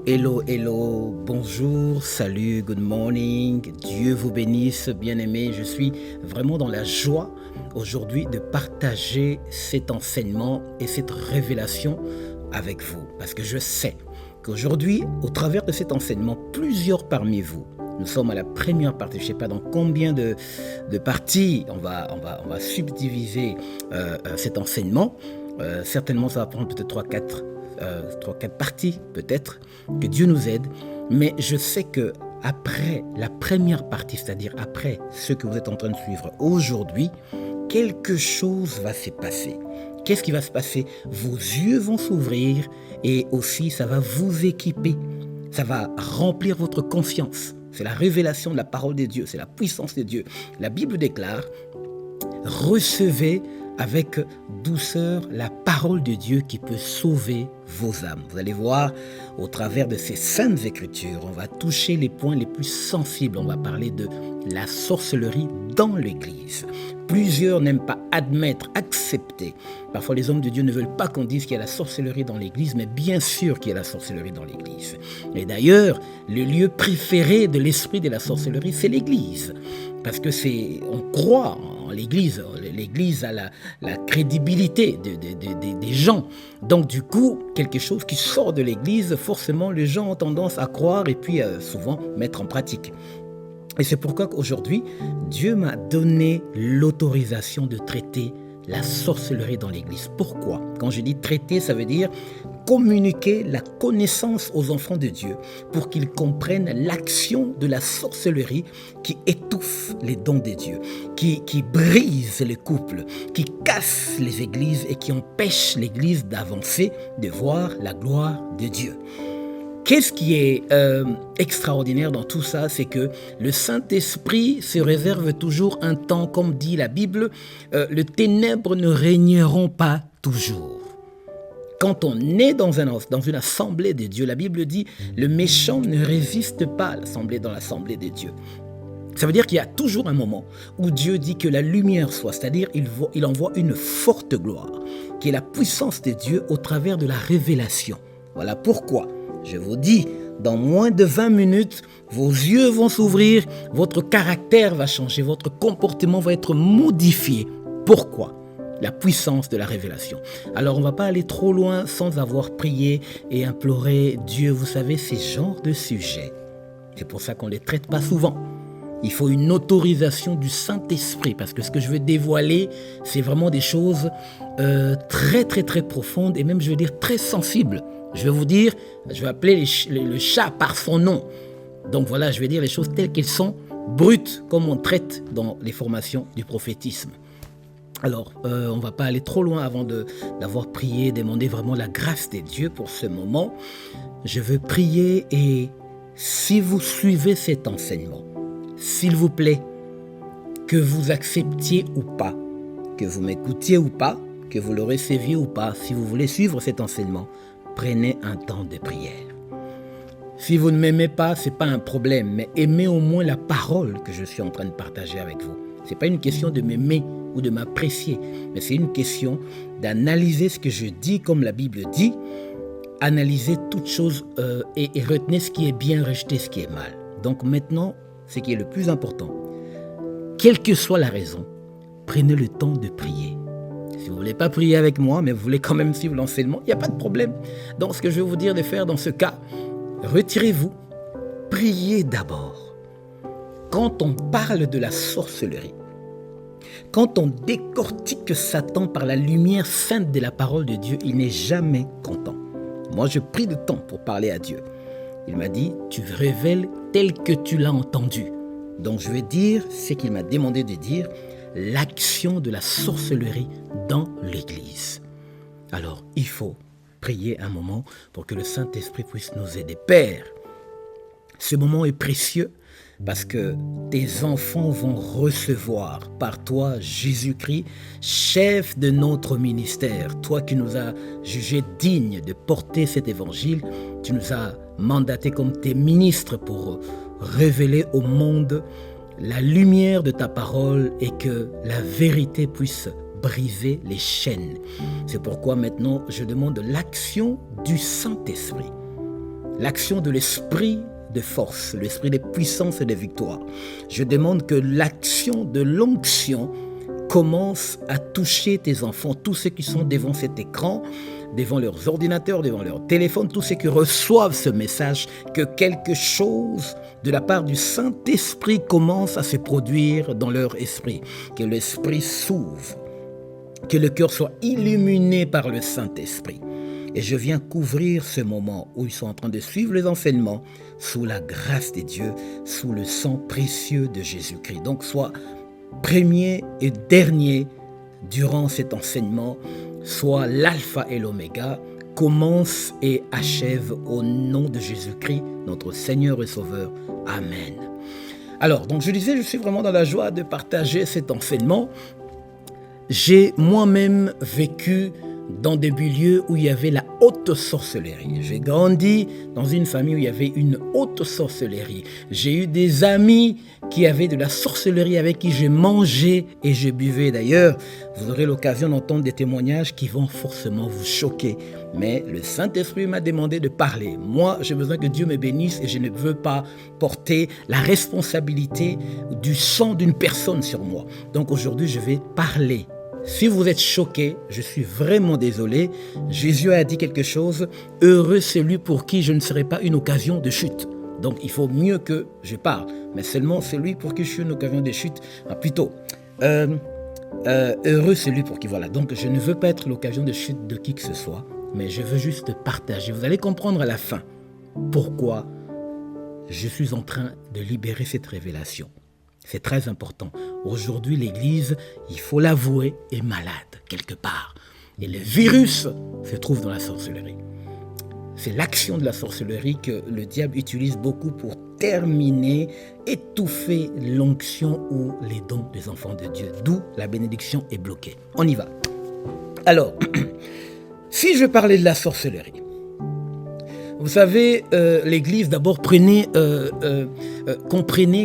Hello, hello, bonjour, salut, good morning, Dieu vous bénisse, bien-aimés. Je suis vraiment dans la joie aujourd'hui de partager cet enseignement et cette révélation avec vous. Parce que je sais qu'aujourd'hui, au travers de cet enseignement, plusieurs parmi vous, nous sommes à la première partie, je ne sais pas dans combien de parties on va subdiviser cet enseignement. Certainement, ça va prendre peut-être 3-4 parties, peut-être, que Dieu nous aide. Mais je sais que après la première partie, c'est-à-dire après ce que vous êtes en train de suivre aujourd'hui, quelque chose va se passer. Qu'est-ce qui va se passer? Vos yeux vont s'ouvrir et aussi ça va vous équiper. Ça va remplir votre conscience. C'est la révélation de la parole de Dieu, c'est la puissance de Dieu. La Bible déclare, recevez avec douceur la parole de Dieu qui peut sauver vos âmes. Vous allez voir, au travers de ces saintes écritures, on va toucher les points les plus sensibles. On va parler de la sorcellerie dans l'Église. Plusieurs n'aiment pas admettre, accepter. Parfois, les hommes de Dieu ne veulent pas qu'on dise qu'il y a la sorcellerie dans l'Église, mais bien sûr qu'il y a la sorcellerie dans l'Église. Et d'ailleurs, le lieu préféré de l'esprit de la sorcellerie, c'est l'Église. Parce que on croit en l'Église. L'Église a la crédibilité des gens. Donc du coup, quelque chose qui sort de l'Église, forcément, les gens ont tendance à croire et puis souvent mettre en pratique. Et c'est pourquoi qu'aujourd'hui, Dieu m'a donné l'autorisation de traiter la sorcellerie dans l'Église. Pourquoi? Quand je dis traiter, ça veut dire communiquer la connaissance aux enfants de Dieu pour qu'ils comprennent l'action de la sorcellerie qui étouffe les dons de Dieu, qui brise les couples, qui casse les églises et qui empêche l'Église d'avancer, de voir la gloire de Dieu. Qu'est-ce qui est extraordinaire dans tout ça? C'est que le Saint-Esprit se réserve toujours un temps, comme dit la Bible, les ténèbres ne régneront pas toujours. Quand on est dans une assemblée de Dieu, la Bible dit, le méchant ne résiste pas à dans l'assemblée de Dieu. Ça veut dire qu'il y a toujours un moment où Dieu dit que la lumière soit, c'est-à-dire il envoie une forte gloire, qui est la puissance de Dieu au travers de la révélation. Voilà pourquoi. Je vous dis, dans moins de 20 minutes, vos yeux vont s'ouvrir, votre caractère va changer, votre comportement va être modifié. Pourquoi? La puissance de la révélation. Alors, on ne va pas aller trop loin sans avoir prié et imploré Dieu. Vous savez, ces genres de sujets, c'est pour ça qu'on ne les traite pas souvent. Il faut une autorisation du Saint-Esprit parce que ce que je veux dévoiler, c'est vraiment des choses très, très, très profondes et même, je veux dire, très sensibles. Je vais vous dire, je vais appeler le chat par son nom. Donc voilà, je vais dire les choses telles qu'elles sont, brutes, comme on traite dans les formations du prophétisme. Alors, on ne va pas aller trop loin avant d'avoir prié, demander vraiment la grâce des dieux pour ce moment. Je veux prier et si vous suivez cet enseignement, s'il vous plaît, que vous acceptiez ou pas, que vous m'écoutiez ou pas, que vous le receviez ou pas, si vous voulez suivre cet enseignement, prenez un temps de prière. Si vous ne m'aimez pas, ce n'est pas un problème, mais aimez au moins la parole que je suis en train de partager avec vous. Ce n'est pas une question de m'aimer ou de m'apprécier, mais c'est une question d'analyser ce que je dis comme la Bible dit, analyser toutes choses et retenez ce qui est bien, rejeter ce qui est mal. Donc maintenant, ce qui est le plus important, quelle que soit la raison, prenez le temps de prier. Si vous ne voulez pas prier avec moi, mais vous voulez quand même suivre l'enseignement, il n'y a pas de problème. Donc ce que je vais vous dire de faire dans ce cas, retirez-vous, priez d'abord. Quand on parle de la sorcellerie, quand on décortique Satan par la lumière sainte de la parole de Dieu, il n'est jamais content. Moi, je prie de temps pour parler à Dieu. Il m'a dit, tu révèles tel que tu l'as entendu. Donc je vais dire ce qu'il m'a demandé de dire, l'action de la sorcellerie dans l'Église. Alors, il faut prier un moment pour que le Saint-Esprit puisse nous aider. Père, ce moment est précieux parce que tes enfants vont recevoir par toi, Jésus-Christ, chef de notre ministère. Toi qui nous as jugés dignes de porter cet évangile, tu nous as mandatés comme tes ministres pour révéler au monde la lumière de ta parole et que la vérité puisse briser les chaînes. C'est pourquoi maintenant je demande l'action du Saint-Esprit l'action de l'esprit de force, l'esprit de puissance et de victoire. Je demande que l'action de l'onction commence à toucher tes enfants, tous ceux qui sont devant cet écran, devant leurs ordinateurs, devant leurs téléphones, tous ceux qui reçoivent ce message, que quelque chose de la part du Saint-Esprit commence à se produire dans leur esprit, que l'esprit s'ouvre, que le cœur soit illuminé par le Saint-Esprit. Et je viens couvrir ce moment où ils sont en train de suivre les enseignements sous la grâce de Dieu, sous le sang précieux de Jésus-Christ. Donc, sois premier et dernier durant cet enseignement, soit l'alpha et l'oméga, commence et achève au nom de Jésus-Christ, notre Seigneur et Sauveur. Amen. Alors, donc je disais, je suis vraiment dans la joie de partager cet enseignement. J'ai moi-même vécu dans des milieux où il y avait la haute sorcellerie. J'ai grandi dans une famille où il y avait une haute sorcellerie. J'ai eu des amis qui avaient de la sorcellerie avec qui j'ai mangé et je buvais. D'ailleurs, vous aurez l'occasion d'entendre des témoignages qui vont forcément vous choquer. Mais le Saint-Esprit m'a demandé de parler. Moi, j'ai besoin que Dieu me bénisse et je ne veux pas porter la responsabilité du sang d'une personne sur moi. Donc aujourd'hui, je vais parler. Si vous êtes choqués, je suis vraiment désolé. Jésus a dit quelque chose. Heureux celui pour qui je ne serai pas une occasion de chute. Donc il faut mieux que je parle. Mais seulement celui pour qui je suis une occasion de chute. Plutôt, heureux celui pour qui, voilà. Donc je ne veux pas être l'occasion de chute de qui que ce soit. Mais je veux juste partager. Vous allez comprendre à la fin pourquoi je suis en train de libérer cette révélation. C'est très important. Aujourd'hui, l'Église, il faut l'avouer, est malade quelque part. Et le virus se trouve dans la sorcellerie. C'est l'action de la sorcellerie que le diable utilise beaucoup pour terminer, étouffer l'onction ou les dons des enfants de Dieu. D'où la bénédiction est bloquée. On y va. Alors, si je parlais de la sorcellerie, vous savez, l'Église, d'abord, comprenez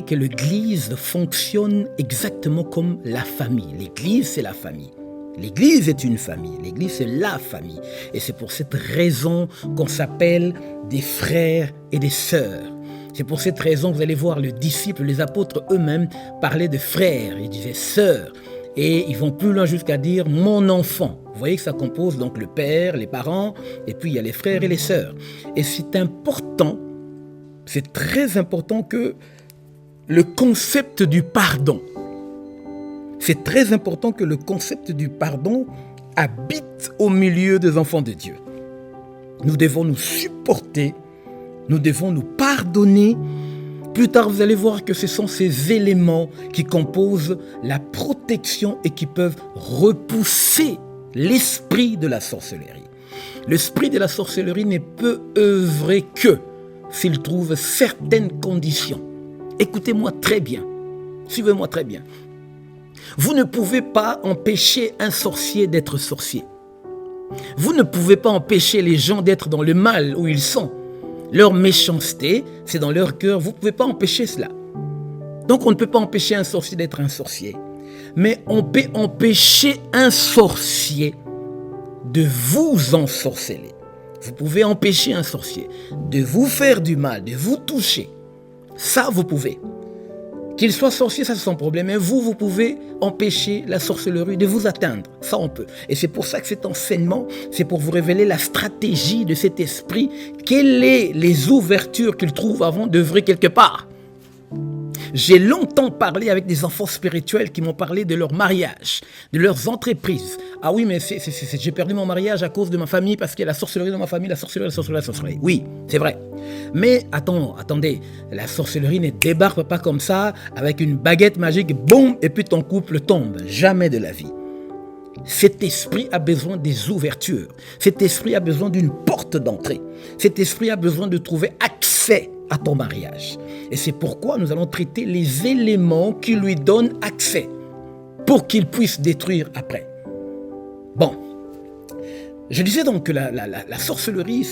que l'Église fonctionne exactement comme la famille. L'Église, c'est la famille. L'Église est une famille. L'Église, c'est la famille. Et c'est pour cette raison qu'on s'appelle des frères et des sœurs. C'est pour cette raison que vous allez voir les disciples, les apôtres eux-mêmes parlaient de frères. Ils disaient sœurs. Et ils vont plus loin jusqu'à dire mon enfant. Vous voyez que ça compose donc le père, les parents, et puis il y a les frères et les sœurs. Et c'est important, c'est très important que le concept du pardon, c'est très important que le concept du pardon habite au milieu des enfants de Dieu. Nous devons nous supporter, nous devons nous pardonner. Plus tard, vous allez voir que ce sont ces éléments qui composent la protection et qui peuvent repousser l'esprit de la sorcellerie. L'esprit de la sorcellerie ne peut œuvrer que s'il trouve certaines conditions. Écoutez-moi très bien, suivez-moi très bien. Vous ne pouvez pas empêcher un sorcier d'être sorcier. Vous ne pouvez pas empêcher les gens d'être dans le mal où ils sont. Leur méchanceté, c'est dans leur cœur. Vous ne pouvez pas empêcher cela. Donc, on ne peut pas empêcher un sorcier d'être un sorcier. Mais on peut empêcher un sorcier de vous ensorceler. Vous pouvez empêcher un sorcier de vous faire du mal, de vous toucher. Ça, vous pouvez. Qu'il soit sorcier, ça c'est son problème. Mais vous pouvez empêcher la sorcellerie de vous atteindre. Ça, on peut. Et c'est pour ça que cet enseignement, c'est pour vous révéler la stratégie de cet esprit. Quelles sont les ouvertures qu'il trouve avant d'œuvrer quelque part. J'ai longtemps parlé avec des enfants spirituels qui m'ont parlé de leur mariage, de leurs entreprises. Ah oui, mais j'ai perdu mon mariage à cause de ma famille parce qu'il y a la sorcellerie dans ma famille, la sorcellerie. Oui, c'est vrai. Mais attendez, la sorcellerie ne débarque pas comme ça, avec une baguette magique, boum, et puis ton couple tombe. Jamais de la vie. Cet esprit a besoin des ouvertures. Cet esprit a besoin d'une porte d'entrée. Cet esprit a besoin de trouver accès à ton mariage. Et c'est pourquoi nous allons traiter les éléments qui lui donnent accès pour qu'il puisse détruire après. Bon, je disais donc que la sorcellerie,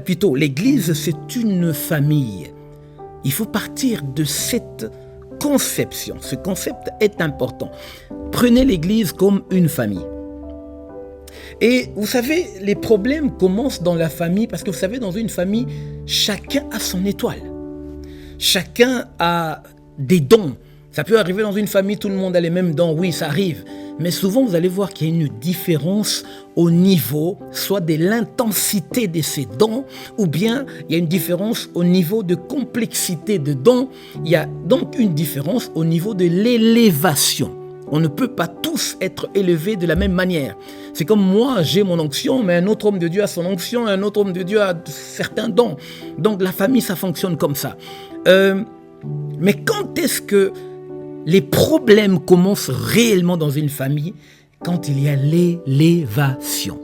plutôt l'Église, c'est une famille. Il faut partir de cette conception. Ce concept est important. Prenez l'Église comme une famille. Et vous savez, les problèmes commencent dans la famille parce que vous savez, dans une famille, chacun a son étoile. Chacun a des dons. Ça peut arriver dans une famille, tout le monde a les mêmes dons, oui, ça arrive. Mais souvent, vous allez voir qu'il y a une différence au niveau, soit de l'intensité de ces dons, ou bien il y a une différence au niveau de complexité de dons. Il y a donc une différence au niveau de l'élévation. On ne peut pas tous être élevés de la même manière. C'est comme moi, j'ai mon onction, mais un autre homme de Dieu a son onction, un autre homme de Dieu a certains dons. Donc la famille, ça fonctionne comme ça. Mais quand est-ce que les problèmes commencent réellement dans une famille? Quand il y a l'élévation.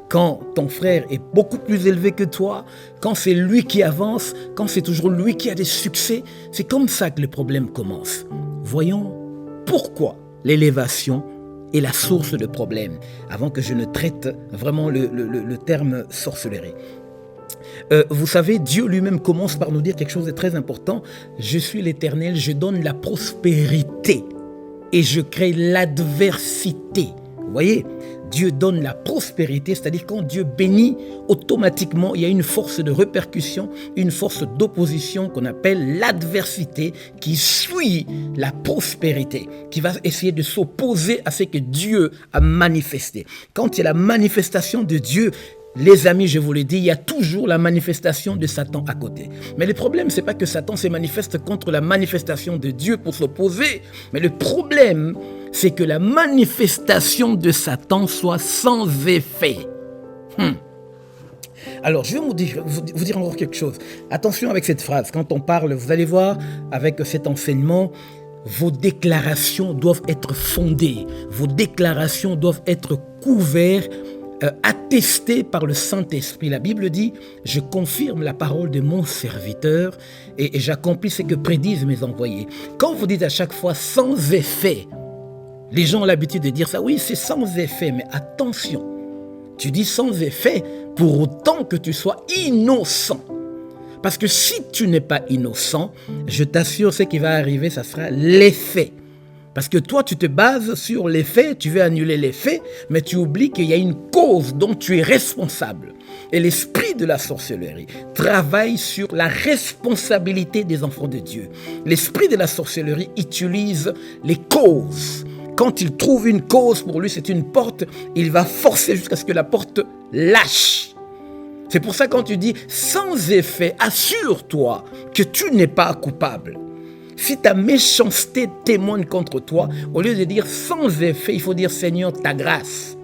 Quand ton frère est beaucoup plus élevé que toi, quand c'est lui qui avance, quand c'est toujours lui qui a des succès, c'est comme ça que les problèmes commencent. Voyons pourquoi l'élévation est la source de problèmes, avant que je ne traite vraiment le terme sorcellerie. Vous savez, Dieu lui-même commence par nous dire quelque chose de très important. Je suis l'Éternel, je donne la prospérité et je crée l'adversité. Vous voyez, Dieu donne la prospérité, c'est-à-dire quand Dieu bénit, automatiquement, il y a une force de répercussion, une force d'opposition qu'on appelle l'adversité qui suit la prospérité, qui va essayer de s'opposer à ce que Dieu a manifesté. Quand il y a la manifestation de Dieu, les amis, je vous le dis, il y a toujours la manifestation de Satan à côté. Mais le problème, ce n'est pas que Satan se manifeste contre la manifestation de Dieu pour s'opposer. Mais le problème, c'est que la manifestation de Satan soit sans effet. Alors, je vais vous dire encore quelque chose. Attention avec cette phrase. Quand on parle, vous allez voir, avec cet enseignement, vos déclarations doivent être fondées. Vos déclarations doivent être couvertes, attesté par le Saint-Esprit. La Bible dit, je confirme la parole de mon serviteur et j'accomplis ce que prédisent mes envoyés. Quand vous dites à chaque fois sans effet, les gens ont l'habitude de dire ça, oui, c'est sans effet, mais attention, tu dis sans effet pour autant que tu sois innocent. Parce que si tu n'es pas innocent, je t'assure, ce qui va arriver, ça sera l'effet. Parce que toi, tu te bases sur les faits, tu veux annuler les faits, mais tu oublies qu'il y a une cause dont tu es responsable. Et l'esprit de la sorcellerie travaille sur la responsabilité des enfants de Dieu. L'esprit de la sorcellerie utilise les causes. Quand il trouve une cause, pour lui c'est une porte, il va forcer jusqu'à ce que la porte lâche. C'est pour ça quand tu dis sans effet, assure-toi que tu n'es pas coupable. Si ta méchanceté témoigne contre toi, au lieu de dire sans effet, il faut dire Seigneur, ta grâce.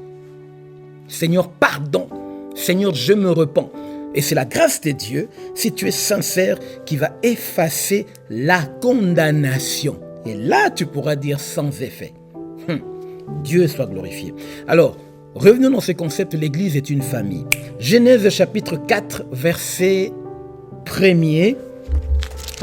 Seigneur, pardon. Seigneur, je me repens. Et c'est la grâce de Dieu, si tu es sincère, qui va effacer la condamnation. Et là, tu pourras dire sans effet. Dieu soit glorifié. Alors, revenons dans ce concept, l'Église est une famille. Genèse chapitre 4, verset 1er.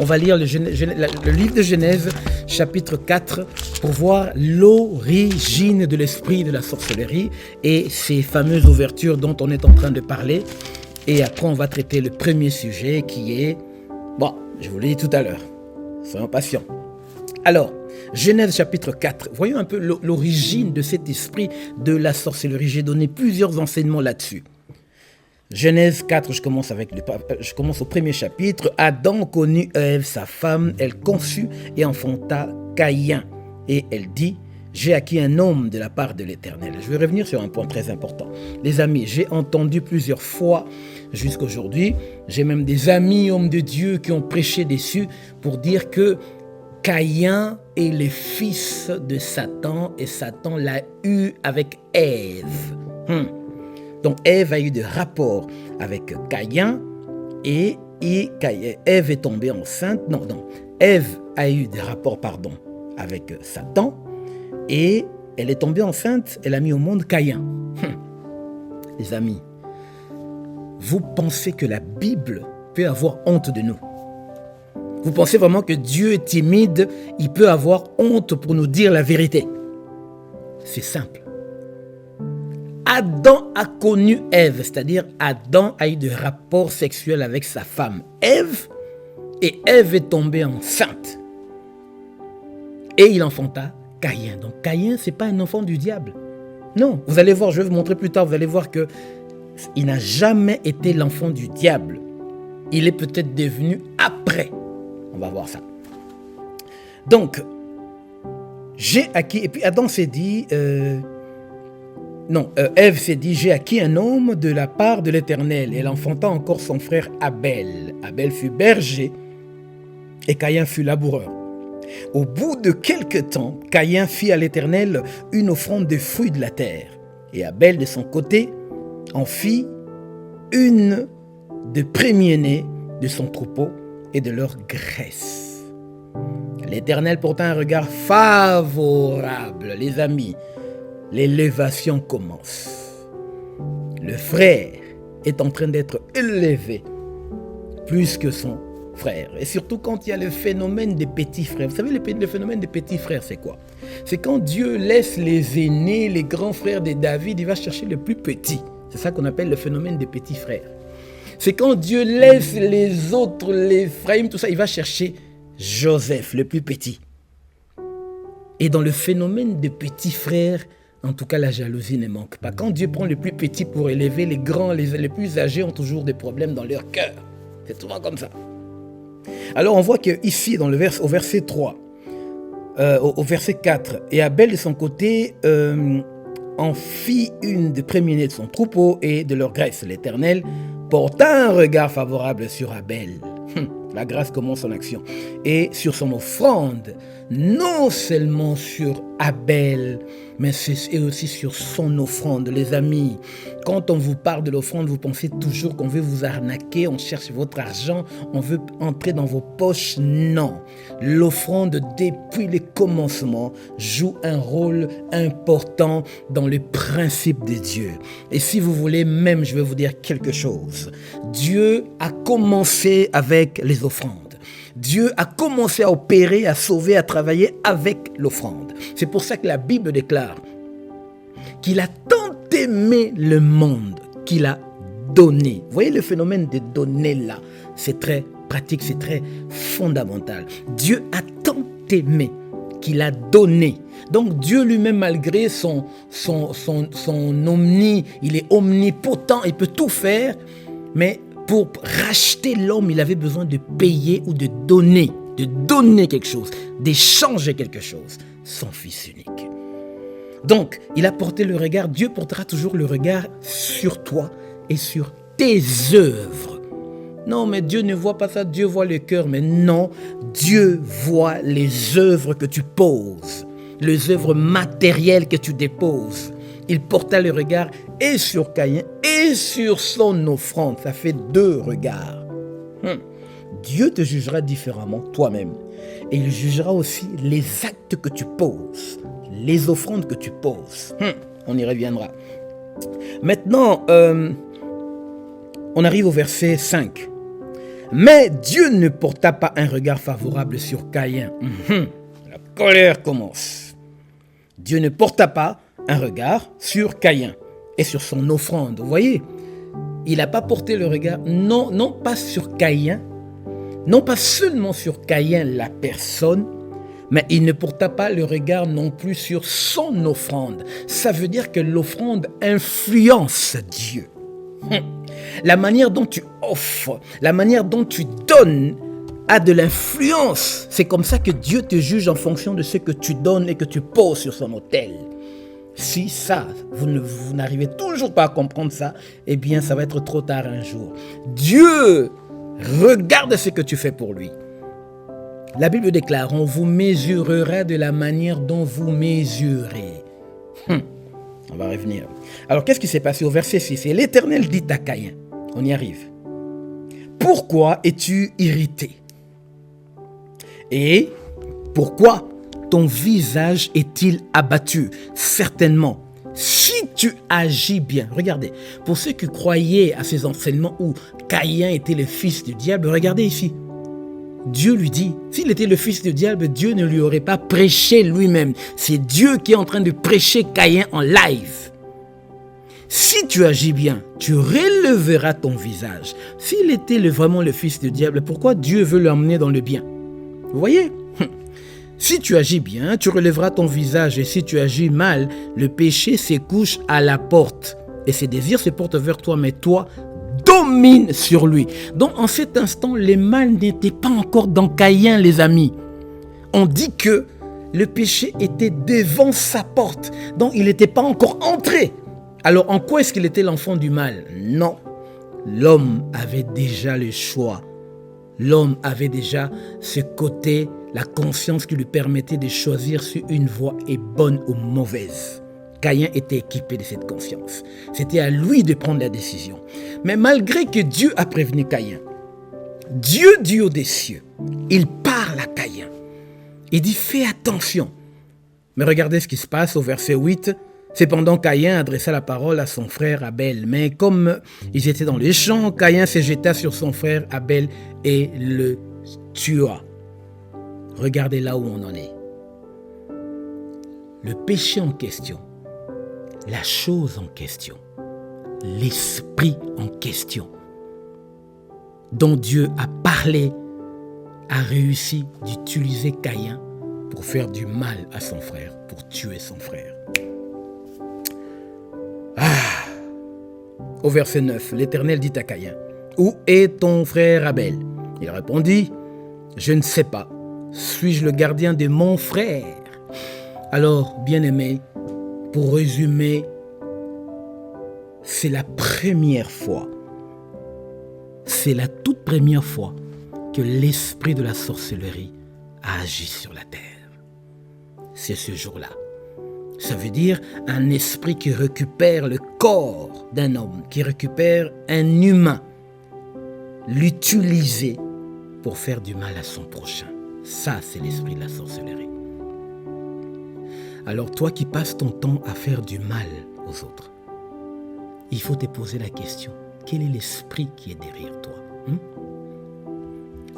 On va lire le livre de Genèse, chapitre 4, pour voir l'origine de l'esprit de la sorcellerie et ces fameuses ouvertures dont on est en train de parler. Et après, on va traiter le premier sujet qui est... Bon, je vous l'ai dit tout à l'heure. Soyons patients. Alors, Genèse chapitre 4, voyons un peu l'origine de cet esprit de la sorcellerie. J'ai donné plusieurs enseignements là-dessus. Genèse 4, je commence au premier chapitre. Adam connut Ève, sa femme, elle conçut et enfanta Caïn. Et elle dit, j'ai acquis un homme de la part de l'Éternel. Je vais revenir sur un point très important. Les amis, j'ai entendu plusieurs fois jusqu'à aujourd'hui, j'ai même des amis hommes de Dieu qui ont prêché dessus pour dire que Caïn est le fils de Satan et Satan l'a eu avec Ève. Donc Ève a eu des rapports avec Caïn et Ève est tombée enceinte. Non, Ève a eu des rapports, avec Satan et elle est tombée enceinte, elle a mis au monde Caïn. Les amis, vous pensez que la Bible peut avoir honte de nous? Vous pensez vraiment que Dieu est timide, il peut avoir honte pour nous dire la vérité? C'est simple. Adam a connu Ève, c'est-à-dire Adam a eu des rapports sexuels avec sa femme Ève, et Ève est tombée enceinte. Et il enfanta Caïn. Donc Caïn, ce n'est pas un enfant du diable. Non, vous allez voir, je vais vous montrer plus tard, vous allez voir que il n'a jamais été l'enfant du diable. Il est peut-être devenu après. On va voir ça. Donc, j'ai acquis, et puis Adam s'est dit, Ève s'est dit, j'ai acquis un homme de la part de l'Éternel. Elle enfanta encore son frère Abel. Abel fut berger et Caïn fut laboureur. Au bout de quelque temps, Caïn fit à l'Éternel une offrande de fruits de la terre. Et Abel, de son côté, en fit une de premiers-nés de son troupeau et de leur graisse. L'Éternel porta un regard favorable. Les amis, l'élévation commence. Le frère est en train d'être élevé plus que son frère. Et surtout quand il y a le phénomène des petits frères. Vous savez, le phénomène des petits frères, c'est quoi? C'est quand Dieu laisse les aînés, les grands frères de David, il va chercher le plus petit. C'est ça qu'on appelle le phénomène des petits frères. C'est quand Dieu laisse les autres, les Ephraïm, tout ça, il va chercher Joseph, le plus petit. Et dans le phénomène des petits frères, en tout cas, la jalousie ne manque pas. Quand Dieu prend le plus petit pour élever, les grands, les plus âgés ont toujours des problèmes dans leur cœur. C'est souvent comme ça. Alors on voit qu'ici, au verset 3, au verset 4, et Abel de son côté en fit une des premiers-nés de son troupeau et de leur graisse. L'Éternel porta un regard favorable sur Abel. La grâce commence en action. Et sur son offrande, non seulement sur Abel, mais c'est aussi sur son offrande. Les amis, quand on vous parle de l'offrande, vous pensez toujours qu'on veut vous arnaquer, on cherche votre argent, on veut entrer dans vos poches. Non. L'offrande, depuis le commencement, joue un rôle important dans le principe de Dieu. Et si vous voulez, même, je vais vous dire quelque chose. Dieu a commencé avec les offrandes. Dieu a commencé à opérer, à sauver, à travailler avec l'offrande. C'est pour ça que la Bible déclare qu'il a tant aimé le monde qu'il a donné. Vous voyez le phénomène de donner là, c'est très pratique, c'est très fondamental. Dieu a tant aimé qu'il a donné. Donc Dieu lui-même, malgré son il est omnipotent, il peut tout faire, mais pour racheter l'homme, il avait besoin de payer ou de donner quelque chose, d'échanger quelque chose, son fils unique. Donc, il a porté le regard, Dieu portera toujours le regard sur toi et sur tes œuvres. Non, mais Dieu ne voit pas ça, Dieu voit le cœur, mais non, Dieu voit les œuvres que tu poses, les œuvres matérielles que tu déposes. Il porta le regard et sur Caïn et sur son offrande. Ça fait 2 regards. Dieu te jugera différemment toi-même. Et il jugera aussi les actes que tu poses, les offrandes que tu poses. On y reviendra. Maintenant, on arrive au verset 5. Mais Dieu ne porta pas un regard favorable sur Caïn. La colère commence. Dieu ne porta pas un regard sur Caïn et sur son offrande. Vous voyez, il n'a pas porté le regard, non pas sur Caïn, non pas seulement sur Caïn la personne, mais il ne porta pas le regard non plus sur son offrande. Ça veut dire que l'offrande influence Dieu. La manière dont tu offres, la manière dont tu donnes a de l'influence. C'est comme ça que Dieu te juge en fonction de ce que tu donnes et que tu poses sur son autel. Si ça, vous n'arrivez toujours pas à comprendre ça, eh bien, ça va être trop tard un jour. Dieu regarde ce que tu fais pour lui. La Bible déclare, on vous mesurera de la manière dont vous mesurez. On va revenir. Alors, qu'est-ce qui s'est passé au verset 6? Et l'Éternel dit à Caïn, on y arrive. Pourquoi es-tu irrité? Et pourquoi ton visage est-il abattu? Certainement, si tu agis bien. Regardez, pour ceux qui croyaient à ces enseignements où Caïn était le fils du diable, regardez ici. Dieu lui dit, s'il était le fils du diable, Dieu ne lui aurait pas prêché lui-même. C'est Dieu qui est en train de prêcher Caïn en live. Si tu agis bien, tu relèveras ton visage. S'il était vraiment le fils du diable, pourquoi Dieu veut l'emmener dans le bien? Vous voyez? Si tu agis bien, tu relèveras ton visage, et si tu agis mal, le péché se couche à la porte. Et ses désirs se portent vers toi, mais toi, domine sur lui. Donc en cet instant, le mal n'était pas encore dans Caïn, les amis. On dit que le péché était devant sa porte, donc il n'était pas encore entré. Alors en quoi est-ce qu'il était l'enfant du mal? Non, l'homme avait déjà le choix. L'homme avait déjà ce côté, la conscience qui lui permettait de choisir si une voie est bonne ou mauvaise. Caïn était équipé de cette conscience. C'était à lui de prendre la décision. Mais malgré que Dieu a prévenu Caïn, Dieu du haut des cieux, il parle à Caïn. Il dit, fais attention. Mais regardez ce qui se passe au verset 8. Cependant, Caïn adressa la parole à son frère Abel. Mais comme ils étaient dans les champs, Caïn se jeta sur son frère Abel et le tua. Regardez là où on en est. Le péché en question, la chose en question, l'esprit en question, dont Dieu a parlé, a réussi d'utiliser Caïn pour faire du mal à son frère, pour tuer son frère. Au verset 9, l'Éternel dit à Caïn, « Où est ton frère Abel ?» Il répondit, « Je ne sais pas. Suis-je le gardien de mon frère ?» Alors, bien-aimé, pour résumer, c'est la première fois, c'est la toute première fois que l'esprit de la sorcellerie a agi sur la terre. C'est ce jour-là. Ça veut dire un esprit qui récupère le corps d'un homme, qui récupère un humain, l'utiliser pour faire du mal à son prochain. Ça, c'est l'esprit de la sorcellerie. Alors toi qui passes ton temps à faire du mal aux autres, il faut te poser la question, quel est l'esprit qui est derrière toi?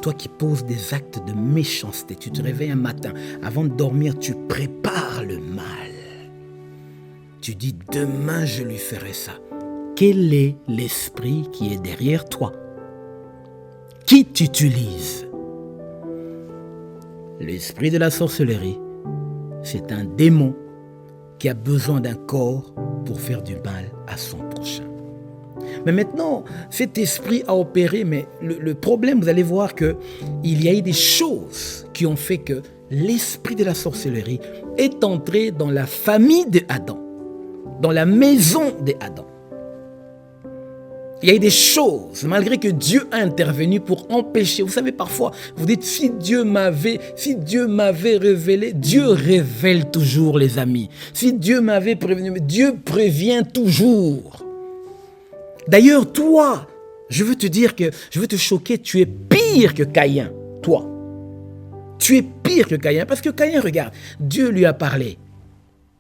Toi qui poses des actes de méchanceté, tu te réveilles un matin, avant de dormir, tu prépares le mal. Tu dis, demain je lui ferai ça. Quel est l'esprit qui est derrière toi? Qui t'utilise? L'esprit de la sorcellerie, c'est un démon qui a besoin d'un corps pour faire du mal à son prochain. Mais maintenant, cet esprit a opéré, mais le problème, vous allez voir qu'il y a eu des choses qui ont fait que l'esprit de la sorcellerie est entré dans la famille d'Adam, dans la maison d'Adam. Il y a eu des choses, malgré que Dieu a intervenu pour empêcher. Vous savez, parfois, vous dites, si Dieu m'avait révélé, Dieu révèle toujours, les amis. Si Dieu m'avait prévenu, Dieu prévient toujours. D'ailleurs, toi, je veux te choquer, tu es pire que Caïn, toi. Tu es pire que Caïn, parce que Caïn, regarde, Dieu lui a parlé.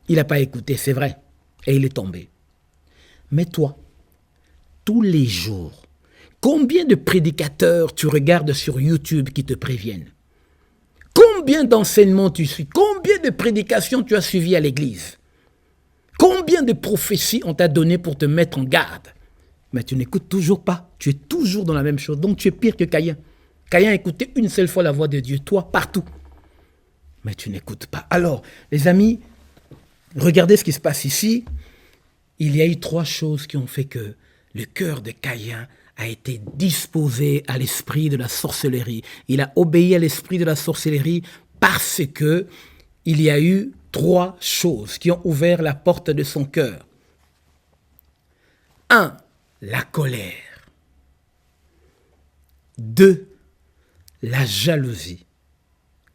Il n'a pas écouté, c'est vrai, et il est tombé. Mais toi, tous les jours, combien de prédicateurs tu regardes sur YouTube qui te préviennent? Combien d'enseignements tu suis? Combien de prédications tu as suivies à l'église? Combien de prophéties on t'a donné pour te mettre en garde? Mais tu n'écoutes toujours pas. Tu es toujours dans la même chose. Donc tu es pire que Caïn. Caïn écoutait une seule fois la voix de Dieu, toi, partout. Mais tu n'écoutes pas. Alors, les amis, regardez ce qui se passe ici. Il y a eu 3 choses qui ont fait que le cœur de Caïn a été disposé à l'esprit de la sorcellerie. Il a obéi à l'esprit de la sorcellerie parce que il y a eu 3 choses qui ont ouvert la porte de son cœur. 1. La colère. 2. La jalousie.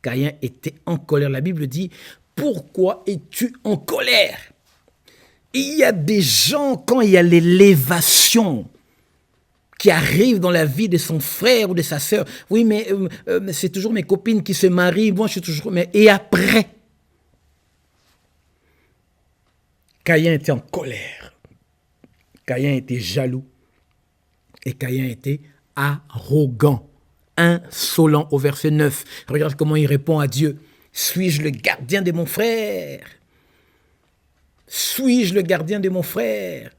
Caïn était en colère. La Bible dit, pourquoi es-tu en colère? Il y a des gens, quand il y a l'élévation qui arrive dans la vie de son frère ou de sa sœur, oui, mais c'est toujours mes copines qui se marient, moi je suis toujours... Et après, Caïn était en colère. Caïn était jaloux. Et Caïn était arrogant, insolent au verset 9. Regarde comment il répond à Dieu. Suis-je le gardien de mon frère? Suis-je le gardien de mon frère?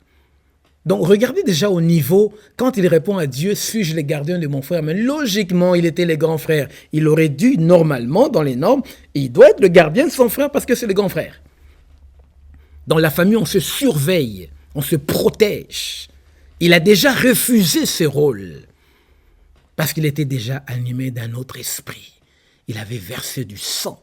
Donc regardez déjà au niveau, quand il répond à Dieu, suis-je le gardien de mon frère? Mais logiquement, il était le grand frère. Il aurait dû, normalement, dans les normes, il doit être le gardien de son frère parce que c'est le grand frère. Dans la famille, on se surveille, on se protège. Il a déjà refusé ce rôle parce qu'il était déjà animé d'un autre esprit. Il avait versé du sang.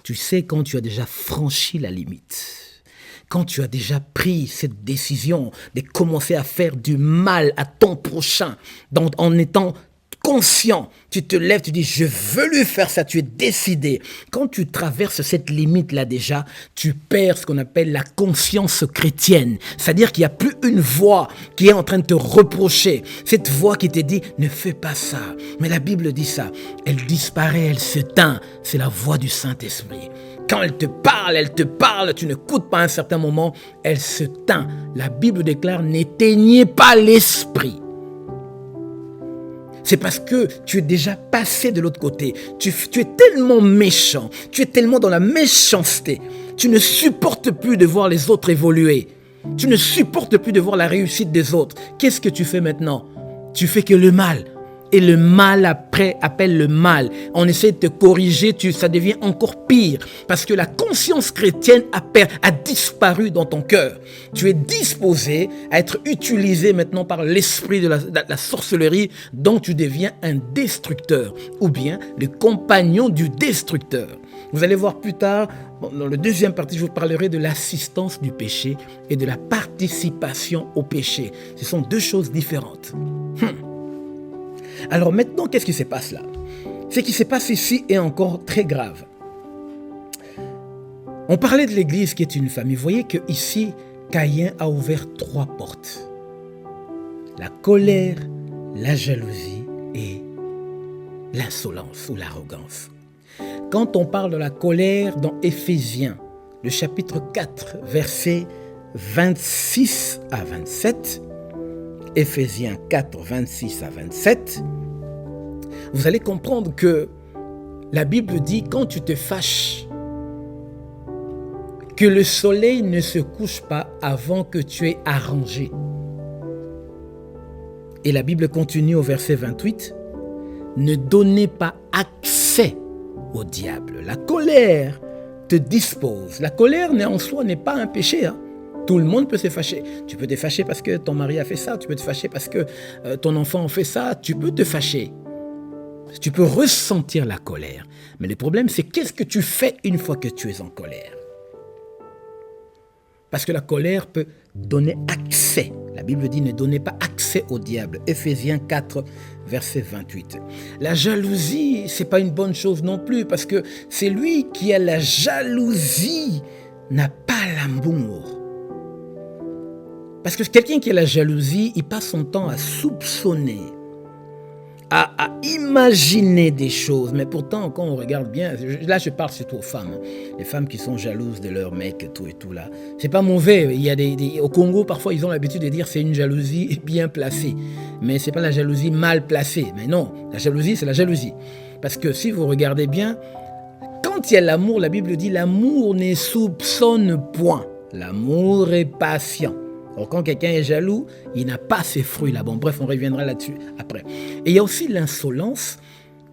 Tu sais, quand tu as déjà franchi la limite, quand tu as déjà pris cette décision de commencer à faire du mal à ton prochain, en étant conscient, tu te lèves, tu dis, je veux lui faire ça, tu es décidé. Quand tu traverses cette limite-là déjà, tu perds ce qu'on appelle la conscience chrétienne. C'est-à-dire qu'il n'y a plus une voix qui est en train de te reprocher. Cette voix qui te dit, ne fais pas ça. Mais la Bible dit ça. Elle disparaît, elle se teint. C'est la voix du Saint-Esprit. Quand elle te parle, tu n'écoutes pas à un certain moment, elle se teint. La Bible déclare, n'éteignez pas l'esprit. C'est parce que tu es déjà passé de l'autre côté. Tu es tellement méchant, tu es tellement dans la méchanceté. Tu ne supportes plus de voir les autres évoluer. Tu ne supportes plus de voir la réussite des autres. Qu'est-ce que tu fais maintenant? Tu fais que le mal. Et le mal après appelle le mal. On essaie de te corriger, ça devient encore pire. Parce que la conscience chrétienne a disparu dans ton cœur. Tu es disposé à être utilisé maintenant par l'esprit de la sorcellerie, dont tu deviens un destructeur. Ou bien le compagnon du destructeur. Vous allez voir plus tard, dans la deuxième partie, je vous parlerai de l'assistance du péché et de la participation au péché. Ce sont deux choses différentes. Alors maintenant, qu'est-ce qui se passe là? Ce qui se passe ici est encore très grave. On parlait de l'Église qui est une famille. Vous voyez qu'ici, Caïn a ouvert 3 portes. La colère, la jalousie et l'insolence ou l'arrogance. Quand on parle de la colère dans Éphésiens, le chapitre 4, versets 26 à 27, Éphésiens 4, 26 à 27, vous allez comprendre que la Bible dit, quand tu te fâches, que le soleil ne se couche pas avant que tu aies arrangé. Et la Bible continue au verset 28, ne donnez pas accès au diable. La colère te dispose. La colère en soi n'est pas un péché, hein. Tout le monde peut se fâcher. Tu peux te fâcher parce que ton mari a fait ça. Tu peux te fâcher parce que ton enfant a fait ça. Tu peux te fâcher. Tu peux ressentir la colère. Mais le problème, c'est qu'est-ce que tu fais une fois que tu es en colère? Parce que la colère peut donner accès. La Bible dit ne donnez pas accès au diable. Éphésiens 4, verset 28. La jalousie, ce n'est pas une bonne chose non plus. Parce que c'est lui qui a la jalousie n'a pas l'amour. Parce que quelqu'un qui a la jalousie, il passe son temps à soupçonner, à imaginer des choses. Mais pourtant, quand on regarde bien, là je parle surtout aux femmes, les femmes qui sont jalouses de leur mec, tout et tout là. C'est pas mauvais. Il y a au Congo, parfois, ils ont l'habitude de dire c'est une jalousie bien placée. Mais c'est pas la jalousie mal placée. Mais non, la jalousie, c'est la jalousie. Parce que si vous regardez bien, quand il y a l'amour, la Bible dit l'amour ne soupçonne point. L'amour est patient. Alors quand quelqu'un est jaloux, il n'a pas ces fruits-là. Bon, bref, on reviendra là-dessus après. Et il y a aussi l'insolence,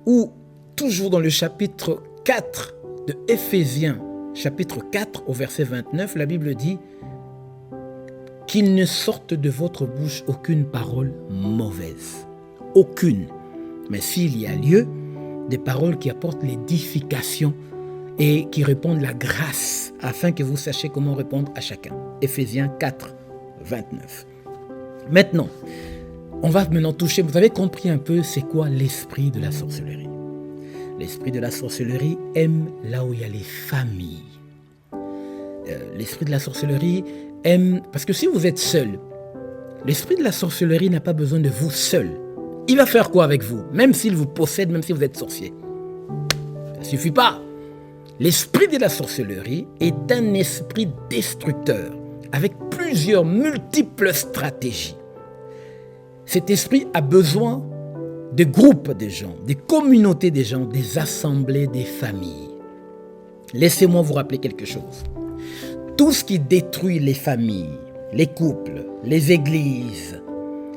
où, toujours dans le chapitre 4 de Éphésiens, chapitre 4 au verset 29, la Bible dit « Qu'il ne sorte de votre bouche aucune parole mauvaise. » Aucune. Mais s'il y a lieu, des paroles qui apportent l'édification et qui répondent la grâce, afin que vous sachiez comment répondre à chacun. Éphésiens 4, 29. Maintenant, on va toucher, vous avez compris un peu c'est quoi l'esprit de la sorcellerie. L'esprit de la sorcellerie aime là où il y a les familles. L'esprit de la sorcellerie aime, parce que si vous êtes seul, l'esprit de la sorcellerie n'a pas besoin de vous seul. Il va faire quoi avec vous? Même s'il vous possède, même si vous êtes sorcier. Ça ne suffit pas. L'esprit de la sorcellerie est un esprit destructeur, avec plusieurs multiples stratégies. Cet esprit a besoin de groupes de gens, des communautés de gens, des assemblées, des familles. Laissez-moi vous rappeler quelque chose. Tout ce qui détruit les familles, les couples, les églises,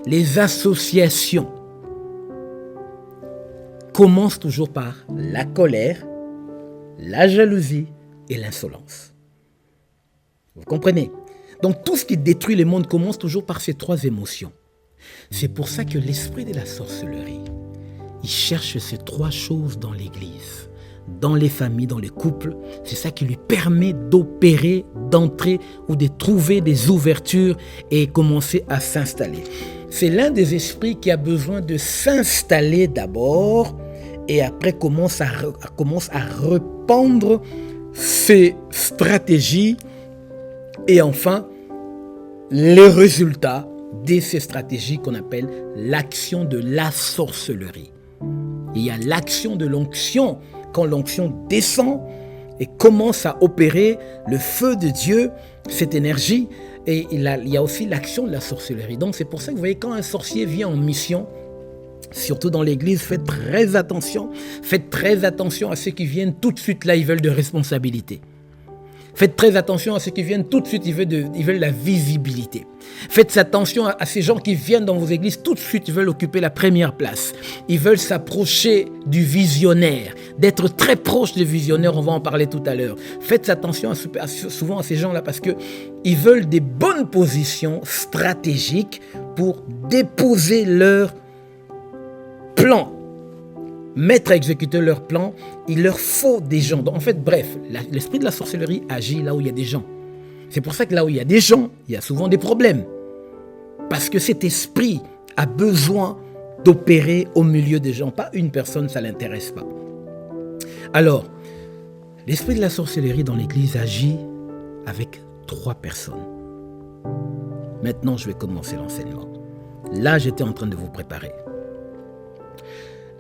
les associations commencent toujours par la colère, la jalousie et l'insolence. Vous comprenez? Donc tout ce qui détruit le monde commence toujours par ces trois émotions. C'est pour ça que l'esprit de la sorcellerie, il cherche ces trois choses dans l'église, dans les familles, dans les couples. C'est ça qui lui permet d'opérer, d'entrer ou de trouver des ouvertures et commencer à s'installer. C'est l'un des esprits qui a besoin de s'installer d'abord et après commence à répandre ses stratégies et enfin les résultats de ces stratégies qu'on appelle l'action de la sorcellerie. Il y a l'action de l'onction, quand l'onction descend et commence à opérer le feu de Dieu, cette énergie, et il y a aussi l'action de la sorcellerie. Donc c'est pour ça que vous voyez, quand un sorcier vient en mission, surtout dans l'église, faites très attention à ceux qui viennent tout de suite là, ils veulent de responsabilité. Faites très attention à ceux qui viennent tout de suite, ils veulent la visibilité. Faites attention à ces gens qui viennent dans vos églises tout de suite, ils veulent occuper la première place. Ils veulent s'approcher du visionnaire, d'être très proche du visionnaire, on va en parler tout à l'heure. Faites attention souvent à ces gens-là parce qu'ils veulent des bonnes positions stratégiques pour déposer leur plan. Mettre à exécuter leur plan, il leur faut des gens. Donc, en fait, bref, l'esprit de la sorcellerie agit là où il y a des gens. C'est pour ça que là où il y a des gens, il y a souvent des problèmes. Parce que cet esprit a besoin d'opérer au milieu des gens. Pas une personne, ça ne l'intéresse pas. Alors, l'esprit de la sorcellerie dans l'église agit avec 3 personnes. Maintenant, je vais commencer l'enseignement. Là, j'étais en train de vous préparer.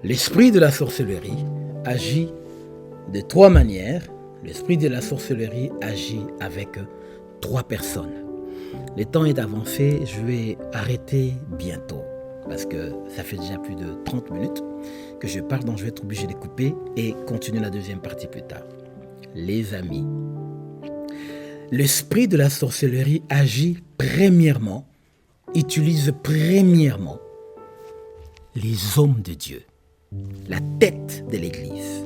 L'esprit de la sorcellerie agit de 3 manières. L'esprit de la sorcellerie agit avec 3 personnes. Le temps est avancé, je vais arrêter bientôt parce que ça fait déjà plus de 30 minutes que je parle, donc je vais être obligé de couper et continuer la deuxième partie plus tard. Les amis, l'esprit de la sorcellerie agit utilise premièrement les hommes de Dieu. La tête de l'église.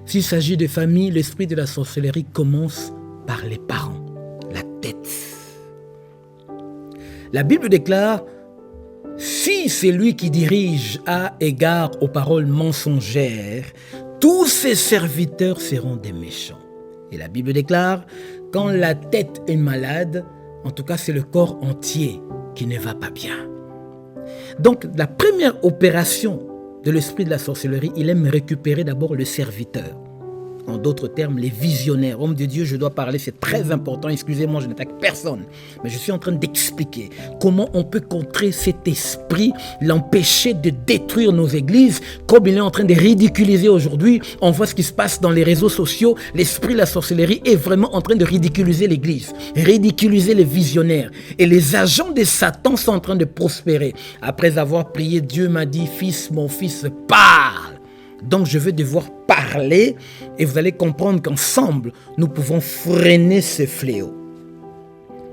S'il s'agit de famille, l'esprit de la sorcellerie commence par les parents, la tête. La Bible déclare, si c'est lui qui dirige à égard aux paroles mensongères, tous ses serviteurs seront des méchants. Et la Bible déclare, quand la tête est malade, en tout cas c'est le corps entier qui ne va pas bien. Donc la première opération de l'esprit de la sorcellerie, il aime récupérer d'abord le serviteur. En d'autres termes, les visionnaires. Homme de Dieu, je dois parler, c'est très important. Excusez-moi, je n'attaque personne. Mais je suis en train d'expliquer comment on peut contrer cet esprit, l'empêcher de détruire nos églises, comme il est en train de ridiculiser aujourd'hui. On voit ce qui se passe dans les réseaux sociaux. L'esprit de la sorcellerie est vraiment en train de ridiculiser l'église, ridiculiser les visionnaires. Et les agents de Satan sont en train de prospérer. Après avoir prié, Dieu m'a dit, fils, mon fils, parle. Donc je vais devoir parler et vous allez comprendre qu'ensemble, nous pouvons freiner ce fléau.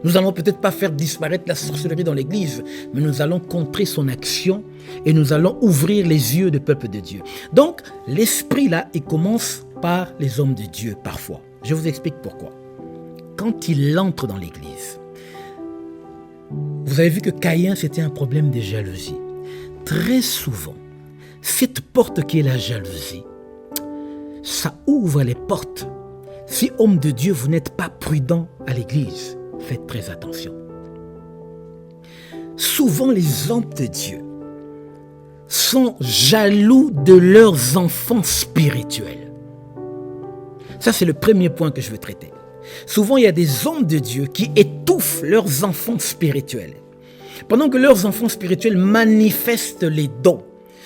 Nous allons peut-être pas faire disparaître la sorcellerie dans l'église, mais nous allons contrer son action et nous allons ouvrir les yeux du peuple de Dieu. Donc l'esprit là, il commence par les hommes de Dieu parfois. Je vous explique pourquoi. Quand il entre dans l'église, vous avez vu que Caïn, c'était un problème de jalousie. Très souvent, cette porte qui est la jalousie, ça ouvre les portes. Si homme de Dieu, vous n'êtes pas prudent à l'église, faites très attention. Souvent, les hommes de Dieu sont jaloux de leurs enfants spirituels. Ça, c'est le premier point que je veux traiter. Souvent, il y a des hommes de Dieu qui étouffent leurs enfants spirituels. Pendant que leurs enfants spirituels manifestent les dons,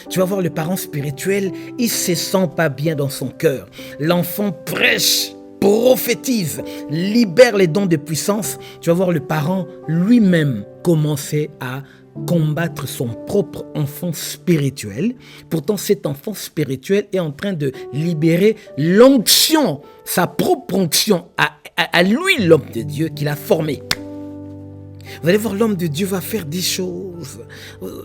tu vas voir le parent spirituel, il ne se sent pas bien dans son cœur. L'enfant prêche, prophétise, libère les dons de puissance. Tu vas voir le parent lui-même commencer à combattre son propre enfant spirituel. Pourtant, cet enfant spirituel est en train de libérer l'onction, sa propre onction, à lui, l'homme de Dieu, qu'il a formé. Vous allez voir, l'homme de Dieu va faire des choses.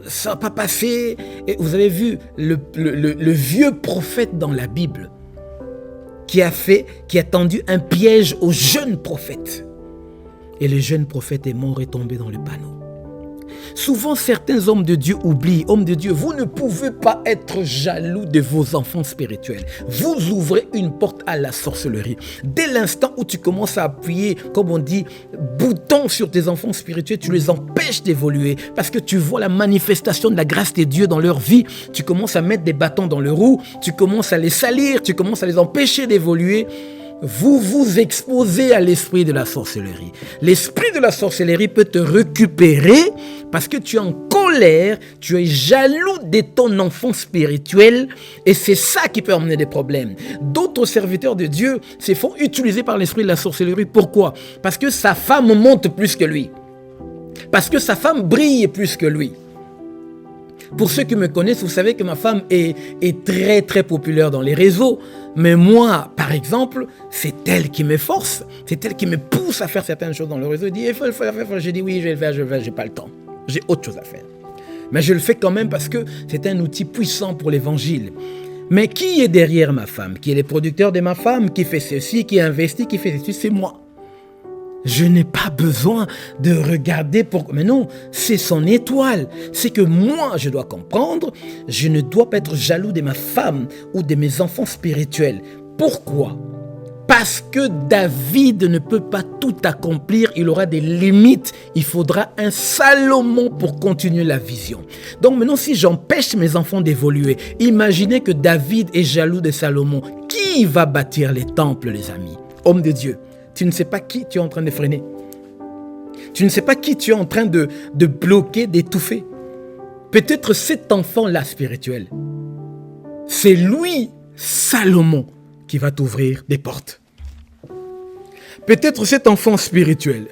Ça va pas passer. Et vous avez vu le vieux prophète dans la Bible qui a tendu un piège au jeune prophète. Et le jeune prophète est mort et tombé dans le panneau. Souvent, certains hommes de Dieu oublient. Hommes de Dieu, vous ne pouvez pas être jaloux de vos enfants spirituels. Vous ouvrez une porte à la sorcellerie. Dès l'instant où tu commences à appuyer, comme on dit, bouton sur tes enfants spirituels, tu les empêches d'évoluer. Parce que tu vois la manifestation de la grâce de Dieu dans leur vie. Tu commences à mettre des bâtons dans le roue. Tu commences à les salir. Tu commences à les empêcher d'évoluer. Vous vous exposez à l'esprit de la sorcellerie. L'esprit de la sorcellerie peut te récupérer parce que tu es en colère, tu es jaloux de ton enfant spirituel et c'est ça qui peut amener des problèmes. D'autres serviteurs de Dieu se font utiliser par l'esprit de la sorcellerie. Pourquoi? Parce que sa femme monte plus que lui. Parce que sa femme brille plus que lui. Pour ceux qui me connaissent, vous savez que ma femme est très très populaire dans les réseaux. Mais moi, par exemple, c'est elle qui me force. C'est elle qui me pousse à faire certaines choses dans le réseau. Elle dit, il faut le faire. Je dis oui, je vais le faire, j'ai pas le temps. J'ai autre chose à faire. Mais je le fais quand même parce que c'est un outil puissant pour l'évangile. Mais qui est derrière ma femme? Qui est le producteur de ma femme? Qui fait ceci? Qui investit? Qui fait ceci? C'est moi. Je n'ai pas besoin de regarder pour... Mais non, c'est son étoile. C'est que moi, je dois comprendre, je ne dois pas être jaloux de ma femme ou de mes enfants spirituels. Pourquoi? Parce que David ne peut pas tout accomplir, il aura des limites. Il faudra un Salomon pour continuer la vision. Donc maintenant, si j'empêche mes enfants d'évoluer, imaginez que David est jaloux de Salomon. Qui va bâtir les temples, les amis? Homme de Dieu. Tu ne sais pas qui tu es en train de freiner. Tu ne sais pas qui tu es en train de bloquer, d'étouffer. Peut-être cet enfant-là spirituel, c'est lui, Salomon, qui va t'ouvrir des portes. Peut-être cet enfant spirituel,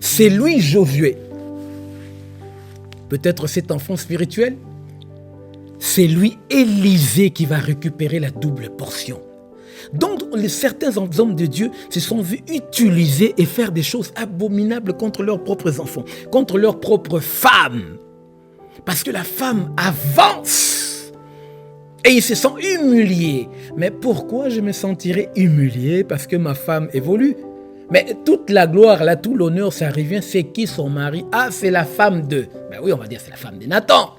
c'est lui, Josué. Peut-être cet enfant spirituel, c'est lui, Élisée, qui va récupérer la double portion. Donc, certains hommes de Dieu se sont vus utiliser et faire des choses abominables contre leurs propres enfants, contre leurs propres femmes. Parce que la femme avance et ils se sentent humiliés. Mais pourquoi je me sentirais humilié? Parce que ma femme évolue. Mais toute la gloire, là, tout l'honneur, ça revient. C'est qui son mari? Ah, c'est la femme de... Ben oui, on va dire c'est la femme de Nathan.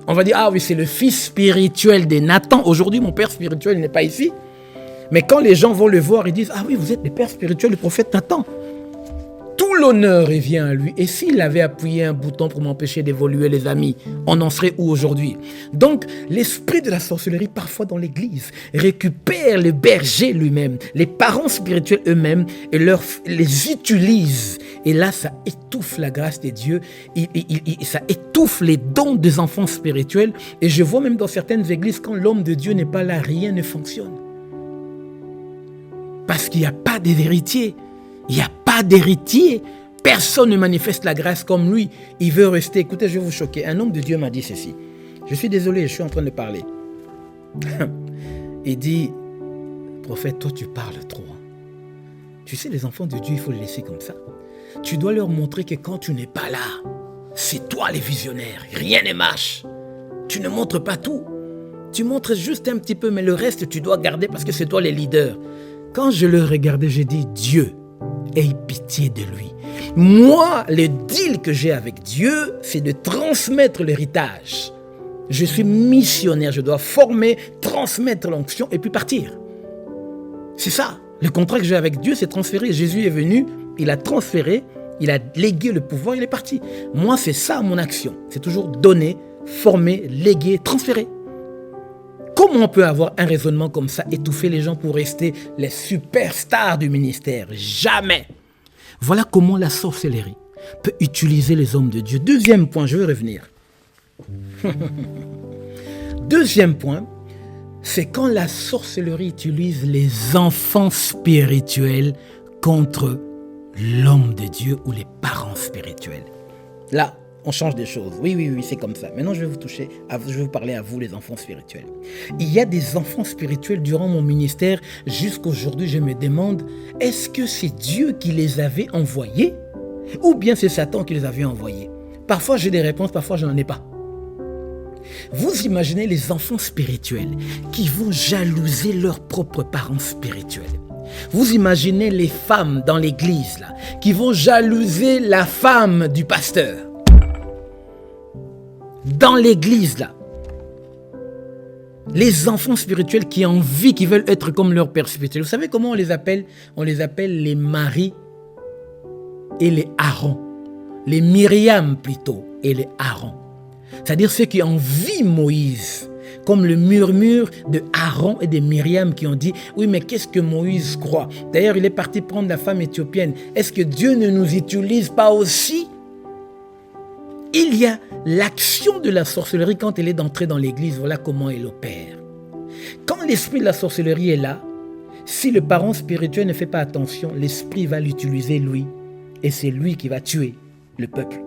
On va dire, ah oui, c'est le fils spirituel de Nathan. Aujourd'hui, mon père spirituel n'est pas ici. Mais quand les gens vont le voir, ils disent, ah oui, vous êtes le père spirituel du prophète Nathan. Tout l'honneur revient à lui. Et s'il avait appuyé un bouton pour m'empêcher d'évoluer, les amis, on en serait où aujourd'hui? Donc, l'esprit de la sorcellerie, parfois dans l'église, récupère le berger lui-même, les parents spirituels eux-mêmes, et les utilise. Et là, ça étouffe la grâce de Dieu, ça étouffe les dons des enfants spirituels. Et je vois même dans certaines églises, quand l'homme de Dieu n'est pas là, rien ne fonctionne. Parce qu'il n'y a pas d'héritier. Il n'y a pas d'héritier. Personne ne manifeste la grâce comme lui. Il veut rester. Écoutez, je vais vous choquer. Un homme de Dieu m'a dit ceci. Je suis désolé, je suis en train de parler. Il dit, prophète, toi tu parles trop. Tu sais, les enfants de Dieu, il faut les laisser comme ça. Tu dois leur montrer que quand tu n'es pas là, c'est toi les visionnaires. Rien ne marche. Tu ne montres pas tout. Tu montres juste un petit peu, mais le reste, tu dois garder parce que c'est toi les leaders. Quand je le regardais, j'ai dit, Dieu, aie pitié de lui. Moi, le deal que j'ai avec Dieu, c'est de transmettre l'héritage. Je suis missionnaire, je dois former, transmettre l'onction et puis partir. C'est ça. Le contrat que j'ai avec Dieu, c'est transférer. Jésus est venu, il a transféré, il a légué le pouvoir, il est parti. Moi, c'est ça mon action. C'est toujours donner, former, léguer, transférer. Comment on peut avoir un raisonnement comme ça, étouffer les gens pour rester les superstars du ministère? Jamais. Voilà comment la sorcellerie peut utiliser les hommes de Dieu. Deuxième point, je vais revenir. Deuxième point, c'est quand la sorcellerie utilise les enfants spirituels contre l'homme de Dieu ou les parents spirituels. Là, on change des choses. Oui, c'est comme ça. Maintenant, je vais vous parler à vous, les enfants spirituels. Il y a des enfants spirituels durant mon ministère. Jusqu'aujourd'hui, je me demande, est-ce que c'est Dieu qui les avait envoyés ou bien c'est Satan qui les avait envoyés? Parfois, j'ai des réponses, parfois, je n'en ai pas. Vous imaginez les enfants spirituels qui vont jalouser leurs propres parents spirituels. Vous imaginez les femmes dans l'église là, qui vont jalouser la femme du pasteur. Dans l'église là. Les enfants spirituels qui envient, qui veulent être comme leur père spirituel. Vous savez comment on les appelle? On les appelle les Marie et les Aaron. Les Myriam plutôt et les Aaron. C'est-à-dire ceux qui envient Moïse. Comme le murmure de Aaron et de Myriam qui ont dit « Oui, mais qu'est-ce que Moïse croit ?» D'ailleurs, il est parti prendre la femme éthiopienne. Est-ce que Dieu ne nous utilise pas aussi? Il y a l'action de la sorcellerie quand elle est d'entrer dans l'église. Voilà comment elle opère. Quand l'esprit de la sorcellerie est là, si le parent spirituel ne fait pas attention, l'esprit va l'utiliser lui. Et c'est lui qui va tuer le peuple.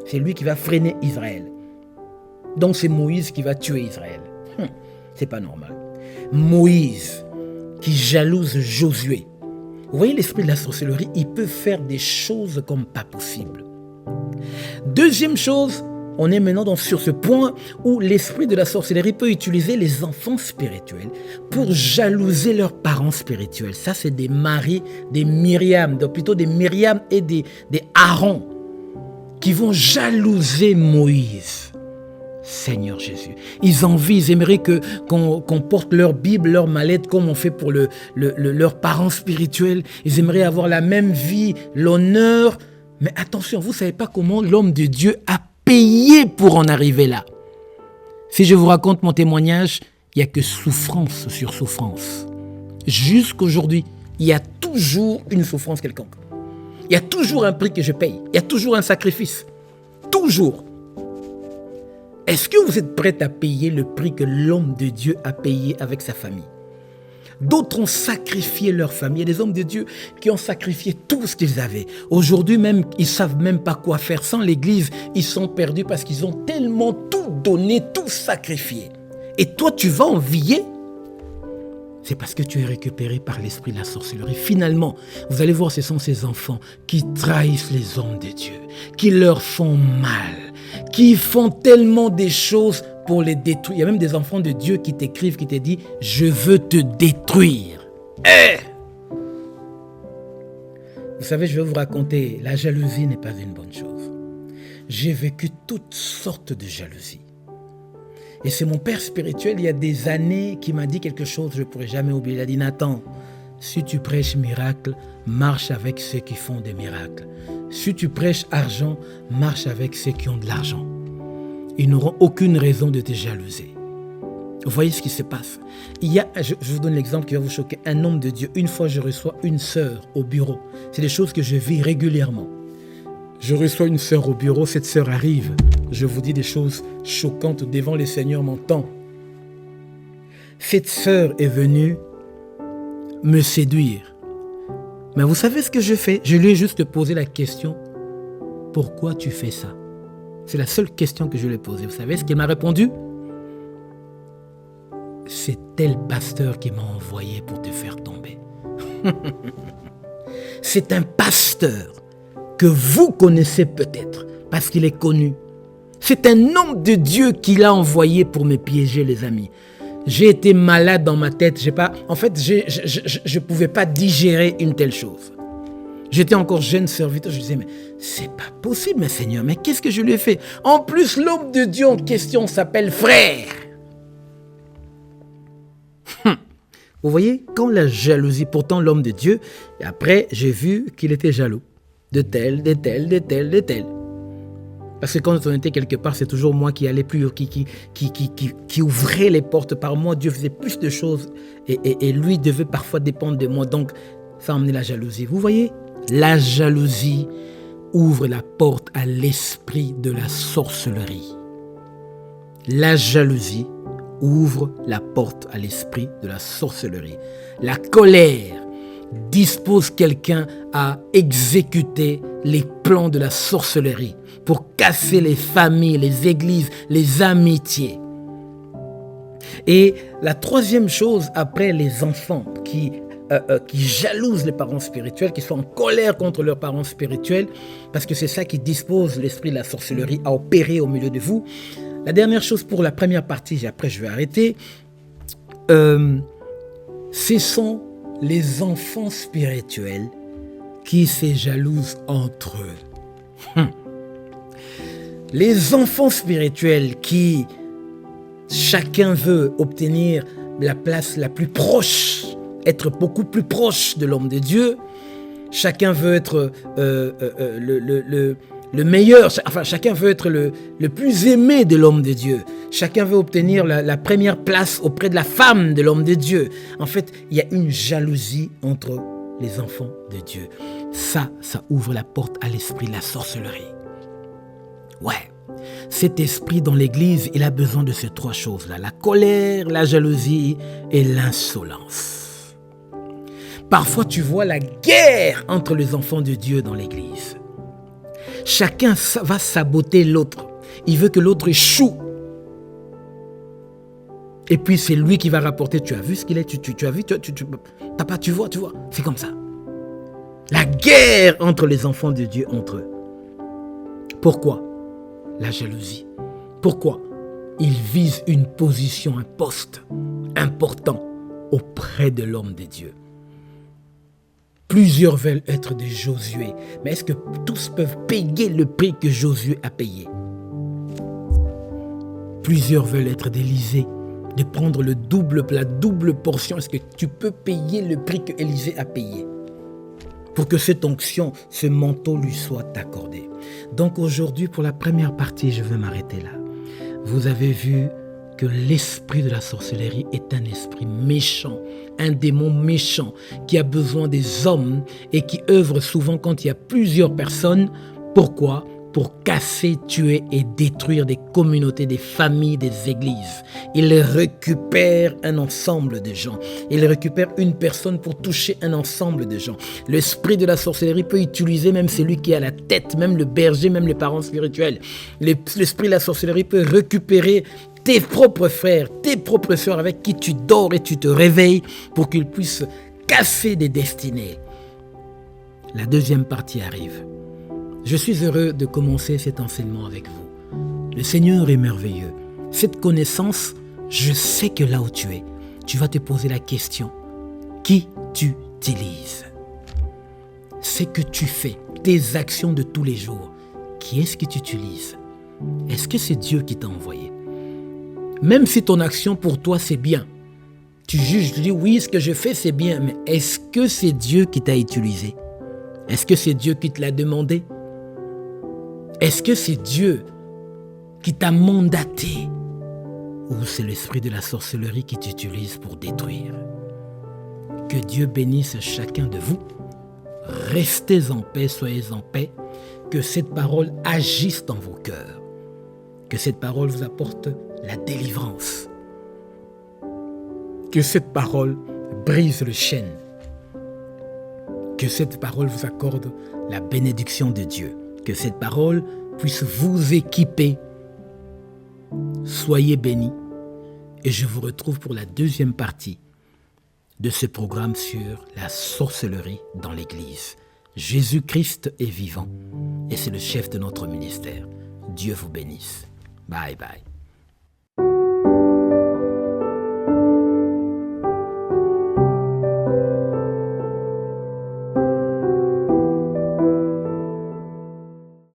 C'est lui qui va freiner Israël. Donc c'est Moïse qui va tuer Israël. C'est pas normal. Moïse qui jalouse Josué. Vous voyez l'esprit de la sorcellerie, il peut faire des choses comme pas possible. Deuxième chose, on est maintenant sur ce point où l'esprit de la sorcellerie peut utiliser les enfants spirituels pour jalouser leurs parents spirituels. Ça, c'est des Marie, des Myriam, plutôt des Myriam et des Aaron qui vont jalouser Moïse. Seigneur Jésus. Ils envient, ils aimeraient qu'on porte leur Bible, leur mallette comme on fait pour leurs parents spirituels. Ils aimeraient avoir la même vie, l'honneur. Mais attention, vous ne savez pas comment l'homme de Dieu a payé pour en arriver là. Si je vous raconte mon témoignage, il n'y a que souffrance sur souffrance. Jusqu'aujourd'hui, il y a toujours une souffrance quelconque. Il y a toujours un prix que je paye. Il y a toujours un sacrifice. Toujours. Est-ce que vous êtes prêts à payer le prix que l'homme de Dieu a payé avec sa famille? D'autres ont sacrifié leur famille. Il y a des hommes de Dieu qui ont sacrifié tout ce qu'ils avaient. Aujourd'hui même, ils ne savent même pas quoi faire. Sans l'église, ils sont perdus parce qu'ils ont tellement tout donné, tout sacrifié. Et toi, tu vas envier? C'est parce que tu es récupéré par l'esprit de la sorcellerie. Finalement, vous allez voir, ce sont ces enfants qui trahissent les hommes de Dieu, qui leur font mal, qui font tellement des choses pour les détruire. Il y a même des enfants de Dieu qui t'écrivent, qui te disent « Je veux te détruire. » Vous savez, je vais vous raconter, la jalousie n'est pas une bonne chose. J'ai vécu toutes sortes de jalousies. Et c'est mon père spirituel, il y a des années, qui m'a dit quelque chose que je ne pourrai jamais oublier. Il a dit « Nathan, si tu prêches miracle, marche avec ceux qui font des miracles. Si tu prêches argent, marche avec ceux qui ont de l'argent. Ils n'auront aucune raison de te jalouser. » Vous voyez ce qui se passe. Je vous donne l'exemple qui va vous choquer. Un homme de Dieu, une fois je reçois une sœur au bureau. C'est des choses que je vis régulièrement. Je reçois une sœur au bureau, cette sœur arrive. Je vous dis des choses choquantes devant le Seigneur m'entend. Cette sœur est venue me séduire. Mais vous savez ce que je fais? Je lui ai juste posé la question. Pourquoi tu fais ça? C'est la seule question que je lui ai posée. Vous savez ce qu'elle m'a répondu? C'est tel pasteur qui m'a envoyé pour te faire tomber. C'est un pasteur que vous connaissez peut-être parce qu'il est connu. C'est un homme de Dieu qui l'a envoyé pour me piéger, les amis. J'ai été malade dans ma tête. Je ne pouvais pas digérer une telle chose. J'étais encore jeune serviteur. Je disais, mais c'est pas possible, mais Seigneur, mais qu'est-ce que je lui ai fait? En plus, l'homme de Dieu en question s'appelle frère. Vous voyez, quand la jalousie, pourtant l'homme de Dieu, et après, j'ai vu qu'il était jaloux. De tel. Parce que quand on était quelque part, c'est toujours moi qui allais plus, qui ouvrait les portes par moi. Dieu faisait plus de choses et lui devait parfois dépendre de moi. Donc, ça a emmené la jalousie. Vous voyez, la jalousie ouvre la porte à l'esprit de la sorcellerie. La jalousie ouvre la porte à l'esprit de la sorcellerie. La colère dispose quelqu'un à exécuter les plans de la sorcellerie pour casser les familles, les églises, les amitiés. Et la troisième chose, après les enfants qui jalousent les parents spirituels, qui sont en colère contre leurs parents spirituels, parce que c'est ça qui dispose l'esprit de la sorcellerie à opérer au milieu de vous. La dernière chose pour la première partie, et après je vais arrêter, ce sont les enfants spirituels qui se jalousent entre eux. Les enfants spirituels qui, chacun veut obtenir la place la plus proche, être beaucoup plus proche de l'homme de Dieu. Chacun veut être le meilleur, enfin chacun veut être le plus aimé de l'homme de Dieu. Chacun veut obtenir la première place auprès de la femme de l'homme de Dieu. En fait, il y a une jalousie entre les enfants de Dieu. Ça ouvre la porte à l'esprit de la sorcellerie. Ouais, cet esprit dans l'église, il a besoin de ces trois choses-là. La colère, la jalousie et l'insolence. Parfois, tu vois la guerre entre les enfants de Dieu dans l'église. Chacun va saboter l'autre. Il veut que l'autre échoue. Et puis, c'est lui qui va rapporter. Tu as vu ce qu'il est? Tu as vu? Tu vois? C'est comme ça. La guerre entre les enfants de Dieu, entre eux. Pourquoi? La jalousie. Pourquoi? Ils visent une position, un poste important auprès de l'homme de Dieu. Plusieurs veulent être des Josué, mais est-ce que tous peuvent payer le prix que Josué a payé? Plusieurs veulent être d'Élisée, de prendre la double portion. Est-ce que tu peux payer le prix que Élisée a payé pour que cette onction, ce manteau lui soit accordé? Donc aujourd'hui, pour la première partie, je vais m'arrêter là. Vous avez vu que l'esprit de la sorcellerie est un esprit méchant, un démon méchant qui a besoin des hommes et qui œuvre souvent quand il y a plusieurs personnes. Pourquoi? Pour casser, tuer et détruire des communautés, des familles, des églises. Il récupère un ensemble de gens. Il récupère une personne pour toucher un ensemble de gens. L'esprit de la sorcellerie peut utiliser même celui qui est à la tête, même le berger, même les parents spirituels. L'esprit de la sorcellerie peut récupérer tes propres frères, tes propres sœurs avec qui tu dors et tu te réveilles pour qu'ils puissent casser des destinées. La deuxième partie arrive. Je suis heureux de commencer cet enseignement avec vous. Le Seigneur est merveilleux. Cette connaissance, je sais que là où tu es, tu vas te poser la question, qui tu utilises? Ce que tu fais, tes actions de tous les jours, qui est-ce que tu utilises? Est-ce que c'est Dieu qui t'a envoyé? Même si ton action pour toi c'est bien, tu juges, tu dis oui, ce que je fais c'est bien, mais est-ce que c'est Dieu qui t'a utilisé? Est-ce que c'est Dieu qui te l'a demandé? Est-ce que c'est Dieu qui t'a mandaté? Ou c'est l'esprit de la sorcellerie qui t'utilise pour détruire? Que Dieu bénisse chacun de vous. Restez en paix, soyez en paix. Que cette parole agisse dans vos cœurs. Que cette parole vous apporte la délivrance. Que cette parole brise le chêne. Que cette parole vous accorde la bénédiction de Dieu. Que cette parole puisse vous équiper. Soyez bénis. Et je vous retrouve pour la deuxième partie de ce programme sur la sorcellerie dans l'Église. Jésus-Christ est vivant et c'est le chef de notre ministère. Dieu vous bénisse. Bye bye.